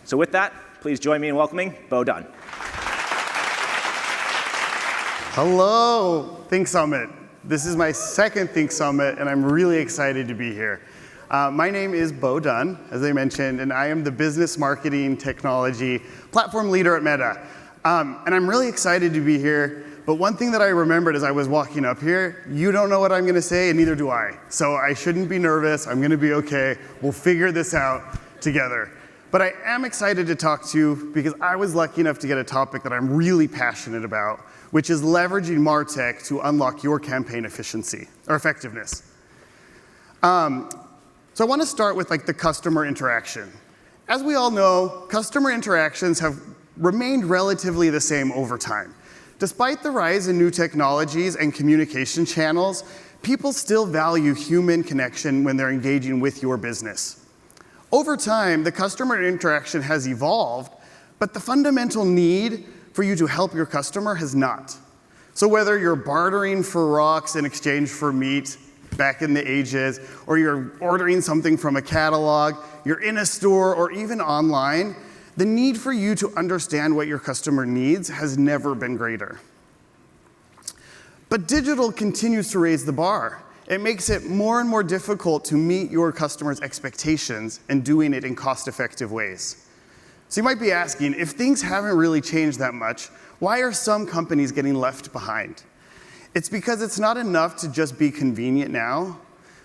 So with that, please join me in welcoming Bo Dunn. Hello, Think Summit. This is my second Think Summit, and I'm really excited to be here. My name is Bo Dunn, as I mentioned, and I am the business marketing technology platform leader at Meta. And I'm really excited to be here, but one thing that I remembered as I was walking up here, you don't know what I'm gonna say, and neither do I. So I shouldn't be nervous, I'm gonna be okay. We'll figure this out together. But I am excited to talk to you because I was lucky enough to get a topic that I'm really passionate about, which is leveraging Martech to unlock your campaign efficiency, or effectiveness. So I want to start with the customer interaction. As we all know, customer interactions have remained relatively the same over time. Despite the rise in new technologies and communication channels, people still value human connection when they're engaging with your business. Over time, the customer interaction has evolved, but the fundamental need for you to help your customer has not. So whether you're bartering for rocks in exchange for meat back in the ages, or you're ordering something from a catalog, you're in a store, or even online, the need for you to understand what your customer needs has never been greater. But digital continues to raise the bar. It makes it more and more difficult to meet your customers' expectations and doing it in cost-effective ways. So you might be asking, if things haven't really changed that much, why are some companies getting left behind? It's because it's not enough to just be convenient now.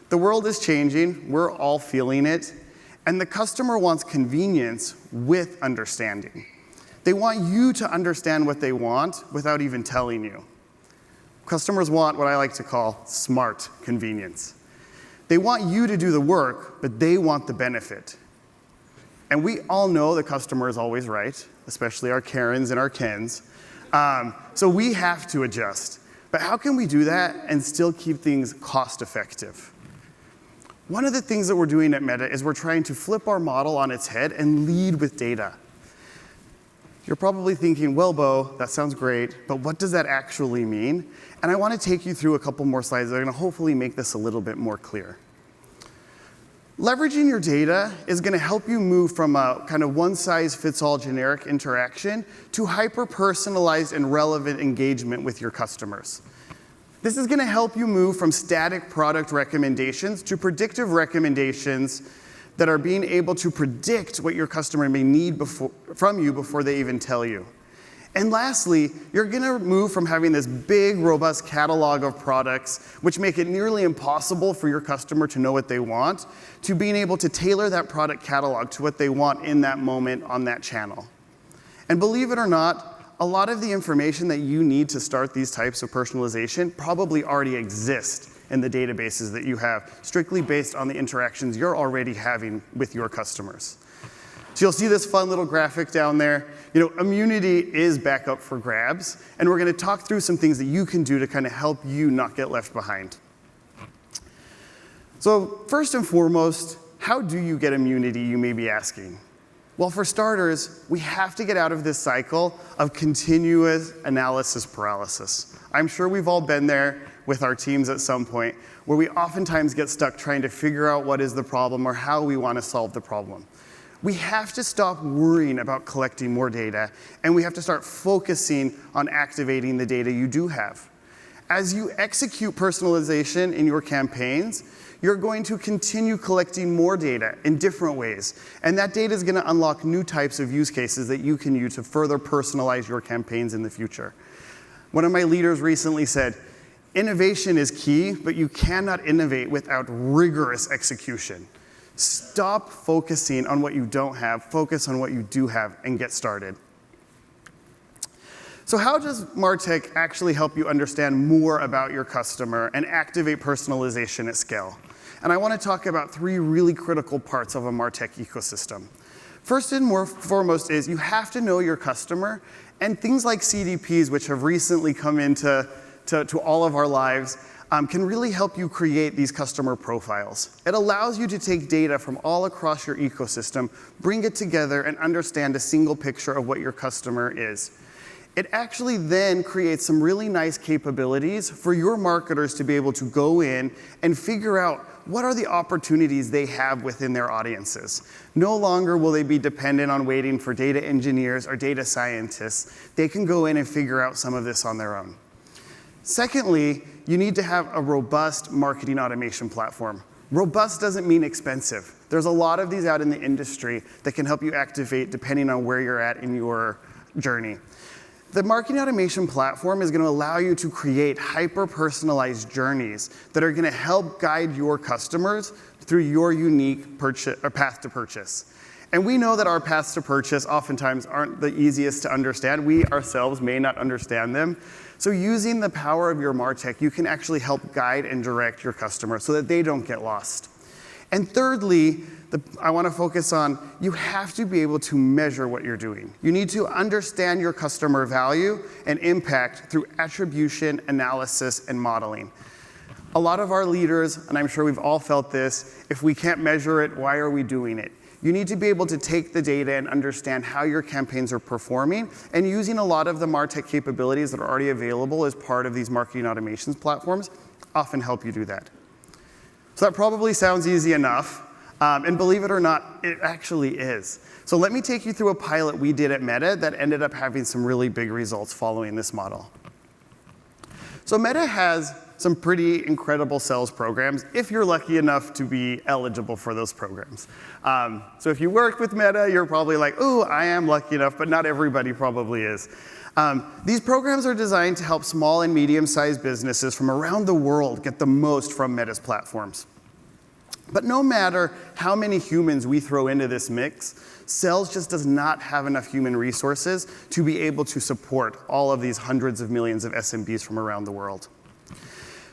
The world is changing, we're all feeling it, and the customer wants convenience with understanding. They want you to understand what they want without even telling you. Customers want what I like to call smart convenience. They want you to do the work, but they want the benefit. And we all know the customer is always right, especially our Karens and our Kens. So we have to adjust. But how can we do that and still keep things cost effective? One of the things that we're doing at Meta is we're trying to flip our model on its head and lead with data. You're probably thinking, well, Bo, that sounds great, but what does that actually mean? And I want to take you through a couple more slides that are going to hopefully make this a little bit more clear. Leveraging your data is going to help you move from a kind of one-size-fits-all generic interaction to hyper-personalized and relevant engagement with your customers. This is going to help you move from static product recommendations to predictive recommendations that are being able to predict what your customer may need from you before they even tell you. And lastly, you're going to move from having this big, robust catalog of products, which make it nearly impossible for your customer to know what they want, to being able to tailor that product catalog to what they want in that moment on that channel. And believe it or not, a lot of the information that you need to start these types of personalization probably already exists in the databases that you have, strictly based on the interactions you're already having with your customers. So you'll see this fun little graphic down there. Immunity is back up for grabs, and we're going to talk through some things that you can do to kind of help you not get left behind. So first and foremost, how do you get immunity, you may be asking? Well, for starters, we have to get out of this cycle of continuous analysis paralysis. I'm sure we've all been there with our teams at some point, where we oftentimes get stuck trying to figure out what is the problem or how we want to solve the problem. We have to stop worrying about collecting more data, and we have to start focusing on activating the data you do have. As you execute personalization in your campaigns, you're going to continue collecting more data in different ways, and that data is going to unlock new types of use cases that you can use to further personalize your campaigns in the future. One of my leaders recently said, innovation is key, but you cannot innovate without rigorous execution. Stop focusing on what you don't have, focus on what you do have, and get started. So how does Martech actually help you understand more about your customer and activate personalization at scale? And I want to talk about three really critical parts of a Martech ecosystem. First and foremost is you have to know your customer, and things like CDPs, which have recently come into all of our lives, can really help you create these customer profiles. It allows you to take data from all across your ecosystem, bring it together, and understand a single picture of what your customer is. It actually then creates some really nice capabilities for your marketers to be able to go in and figure out what are the opportunities they have within their audiences. No longer will they be dependent on waiting for data engineers or data scientists. They can go in and figure out some of this on their own. Secondly, you need to have a robust marketing automation platform. Robust doesn't mean expensive. There's a lot of these out in the industry that can help you activate depending on where you're at in your journey. The marketing automation platform is going to allow you to create hyper-personalized journeys that are going to help guide your customers through your unique path to purchase. And we know that our paths to purchase oftentimes aren't the easiest to understand. We ourselves may not understand them. So using the power of your Martech, you can actually help guide and direct your customers so that they don't get lost. And thirdly, I want to focus on, you have to be able to measure what you're doing. You need to understand your customer value and impact through attribution, analysis, and modeling. A lot of our leaders, and I'm sure we've all felt this, if we can't measure it, why are we doing it? You need to be able to take the data and understand how your campaigns are performing, and using a lot of the Martech capabilities that are already available as part of these marketing automations platforms often help you do that. So that probably sounds easy enough, and believe it or not, it actually is. So let me take you through a pilot we did at Meta that ended up having some really big results following this model. So Meta has some pretty incredible sales programs if you're lucky enough to be eligible for those programs. So if you work with Meta, you're probably like, ooh, I am lucky enough, but not everybody probably is. These programs are designed to help small and medium-sized businesses from around the world get the most from Meta's platforms. But no matter how many humans we throw into this mix, sales just does not have enough human resources to be able to support all of these hundreds of millions of SMBs from around the world.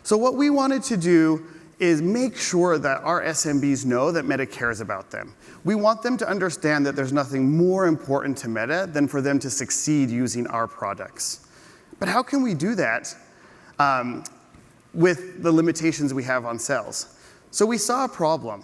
So what we wanted to do is make sure that our SMBs know that Meta cares about them. We want them to understand that there's nothing more important to Meta than for them to succeed using our products. But how can we do that with the limitations we have on sales? So we saw a problem.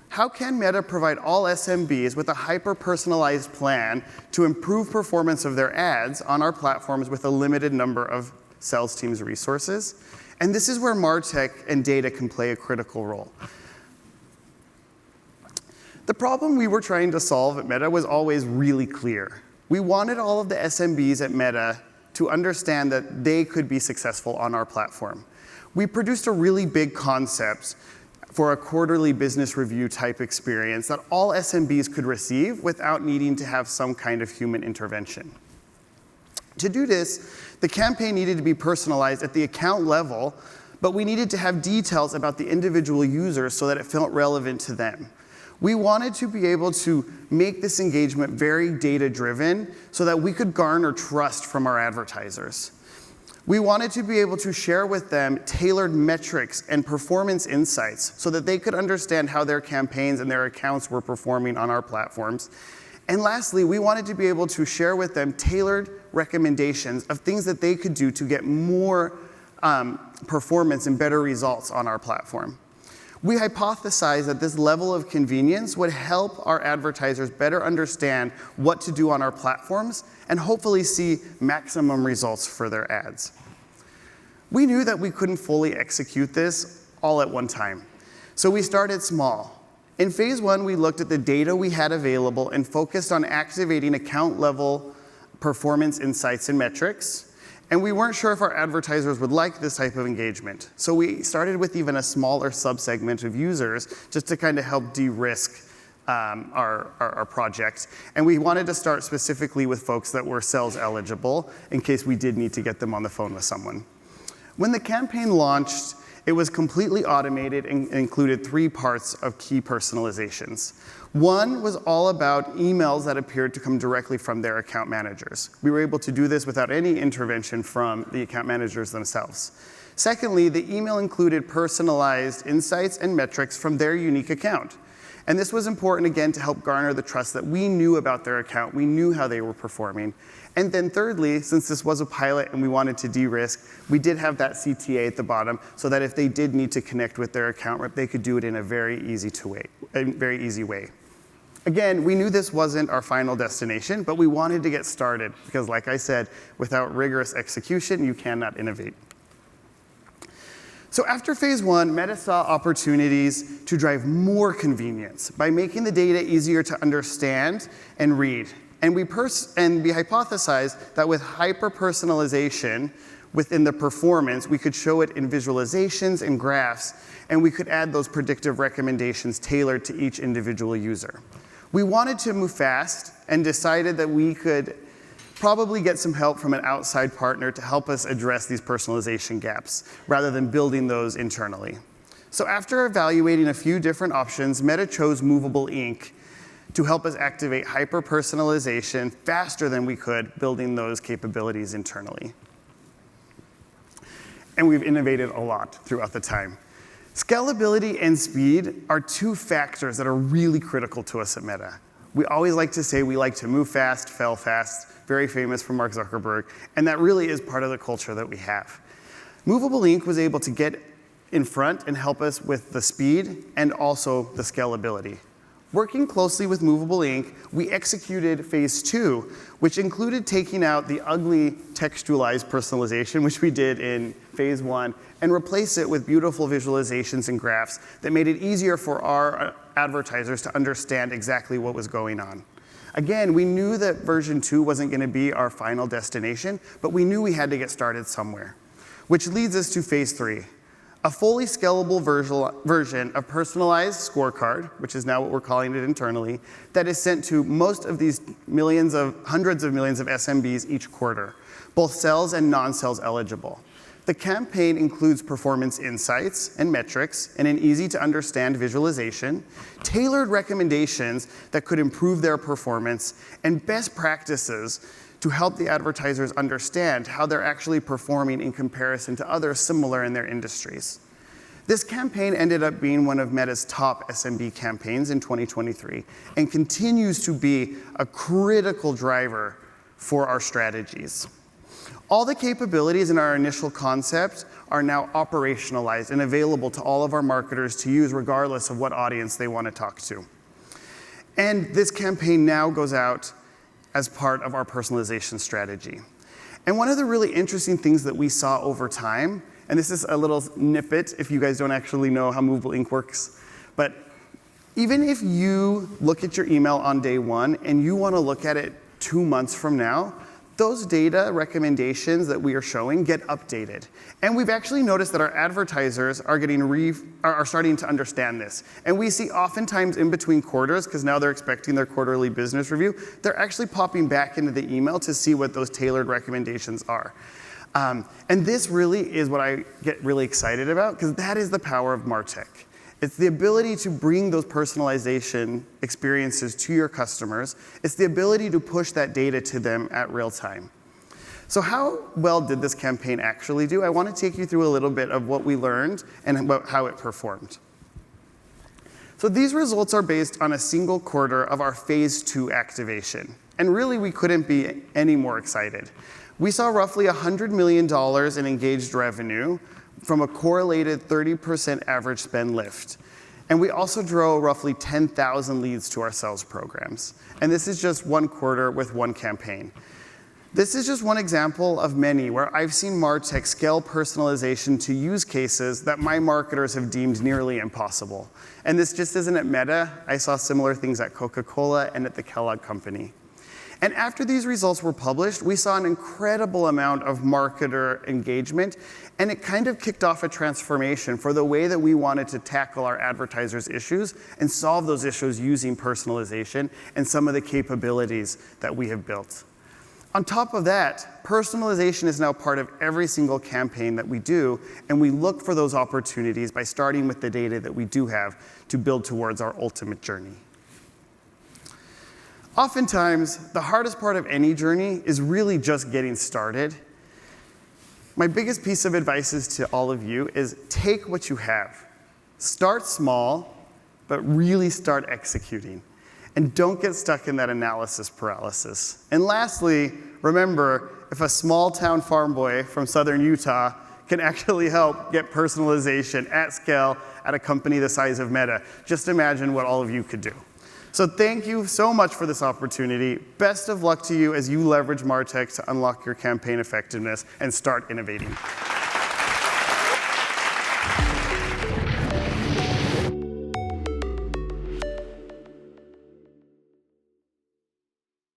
How can Meta provide all SMBs with a hyper-personalized plan to improve performance of their ads on our platforms with a limited number of sales teams' resources? And this is where Martech and data can play a critical role. The problem we were trying to solve at Meta was always really clear. We wanted all of the SMBs at Meta to understand that they could be successful on our platform. We produced a really big concept for a quarterly business review type experience that all SMBs could receive without needing to have some kind of human intervention. To do this, the campaign needed to be personalized at the account level, but we needed to have details about the individual users so that it felt relevant to them. We wanted to be able to make this engagement very data-driven so that we could garner trust from our advertisers. We wanted to be able to share with them tailored metrics and performance insights so that they could understand how their campaigns and their accounts were performing on our platforms. And lastly, we wanted to be able to share with them tailored recommendations of things that they could do to get more performance and better results on our platform. We hypothesized that this level of convenience would help our advertisers better understand what to do on our platforms and hopefully see maximum results for their ads. We knew that we couldn't fully execute this all at one time, so we started small. In phase one, we looked at the data we had available and focused on activating account-level performance insights and metrics. And we weren't sure if our advertisers would like this type of engagement. So we started with even a smaller subsegment of users just to kind of help de-risk our project. And we wanted to start specifically with folks that were sales eligible in case we did need to get them on the phone with someone. When the campaign launched, it was completely automated and included 3 parts of key personalizations. One was all about emails that appeared to come directly from their account managers. We were able to do this without any intervention from the account managers themselves. Secondly, the email included personalized insights and metrics from their unique account. And this was important, again, to help garner the trust that we knew about their account. We knew how they were performing. And then thirdly, since this was a pilot and we wanted to de-risk, we did have that CTA at the bottom so that if they did need to connect with their account rep, they could do it in a very easy way. Again, we knew this wasn't our final destination, but we wanted to get started because, like I said, without rigorous execution, you cannot innovate. So after phase one, Meta saw opportunities to drive more convenience by making the data easier to understand and read. And we hypothesized that with hyper-personalization within the performance, we could show it in visualizations and graphs, and we could add those predictive recommendations tailored to each individual user. We wanted to move fast and decided that we could probably get some help from an outside partner to help us address these personalization gaps, rather than building those internally. So after evaluating a few different options, Meta chose Movable Inc. to help us activate hyper-personalization faster than we could building those capabilities internally. And we've innovated a lot throughout the time. Scalability and speed are two factors that are really critical to us at Meta. We always like to say we like to move fast, fail fast, very famous from Mark Zuckerberg, and that really is part of the culture that we have. Movable Inc. was able to get in front and help us with the speed and also the scalability. Working closely with Movable Inc., we executed phase two, which included taking out the ugly textualized personalization, which we did in phase one, and replace it with beautiful visualizations and graphs that made it easier for our advertisers to understand exactly what was going on. Again, we knew that version 2 wasn't going to be our final destination, but we knew we had to get started somewhere. Which leads us to phase 3, a fully scalable version of personalized scorecard, which is now what we're calling it internally, that is sent to most of these hundreds of millions of SMBs each quarter, both sales and non-sales eligible. The campaign includes performance insights and metrics and an easy-to-understand visualization, tailored recommendations that could improve their performance, and best practices to help the advertisers understand how they're actually performing in comparison to others similar in their industries. This campaign ended up being one of Meta's top SMB campaigns in 2023 and continues to be a critical driver for our strategies. All the capabilities in our initial concept are now operationalized and available to all of our marketers to use regardless of what audience they want to talk to. And this campaign now goes out as part of our personalization strategy. And one of the really interesting things that we saw over time, and this is a little snippet if you guys don't actually know how Movable Inc. works, but even if you look at your email on day one and you want to look at it 2 months from now, those data recommendations that we are showing get updated. And we've actually noticed that our advertisers are starting to understand this. And we see oftentimes in between quarters, because now they're expecting their quarterly business review, they're actually popping back into the email to see what those tailored recommendations are. And this really is what I get really excited about, because that is the power of Martech. It's the ability to bring those personalization experiences to your customers. It's the ability to push that data to them at real time. So how well did this campaign actually do? I want to take you through a little bit of what we learned and about how it performed. So these results are based on a single quarter of our phase 2 activation. And really, we couldn't be any more excited. We saw roughly $100 million in engaged revenue from a correlated 30% average spend lift. And we also drove roughly 10,000 leads to our sales programs. And this is just one quarter with one campaign. This is just one example of many where I've seen Martech scale personalization to use cases that my marketers have deemed nearly impossible. And this just isn't at Meta. I saw similar things at Coca-Cola and at the Kellogg Company. And after these results were published, we saw an incredible amount of marketer engagement, and it kind of kicked off a transformation for the way that we wanted to tackle our advertisers' issues and solve those issues using personalization and some of the capabilities that we have built. On top of that, personalization is now part of every single campaign that we do, and we look for those opportunities by starting with the data that we do have to build towards our ultimate journey. Oftentimes, the hardest part of any journey is really just getting started. My biggest piece of advice is to all of you is take what you have. Start small, but really start executing. And don't get stuck in that analysis paralysis. And lastly, remember, if a small town farm boy from southern Utah can actually help get personalization at scale at a company the size of Meta, just imagine what all of you could do. So thank you so much for this opportunity. Best of luck to you as you leverage Martech to unlock your campaign effectiveness and start innovating.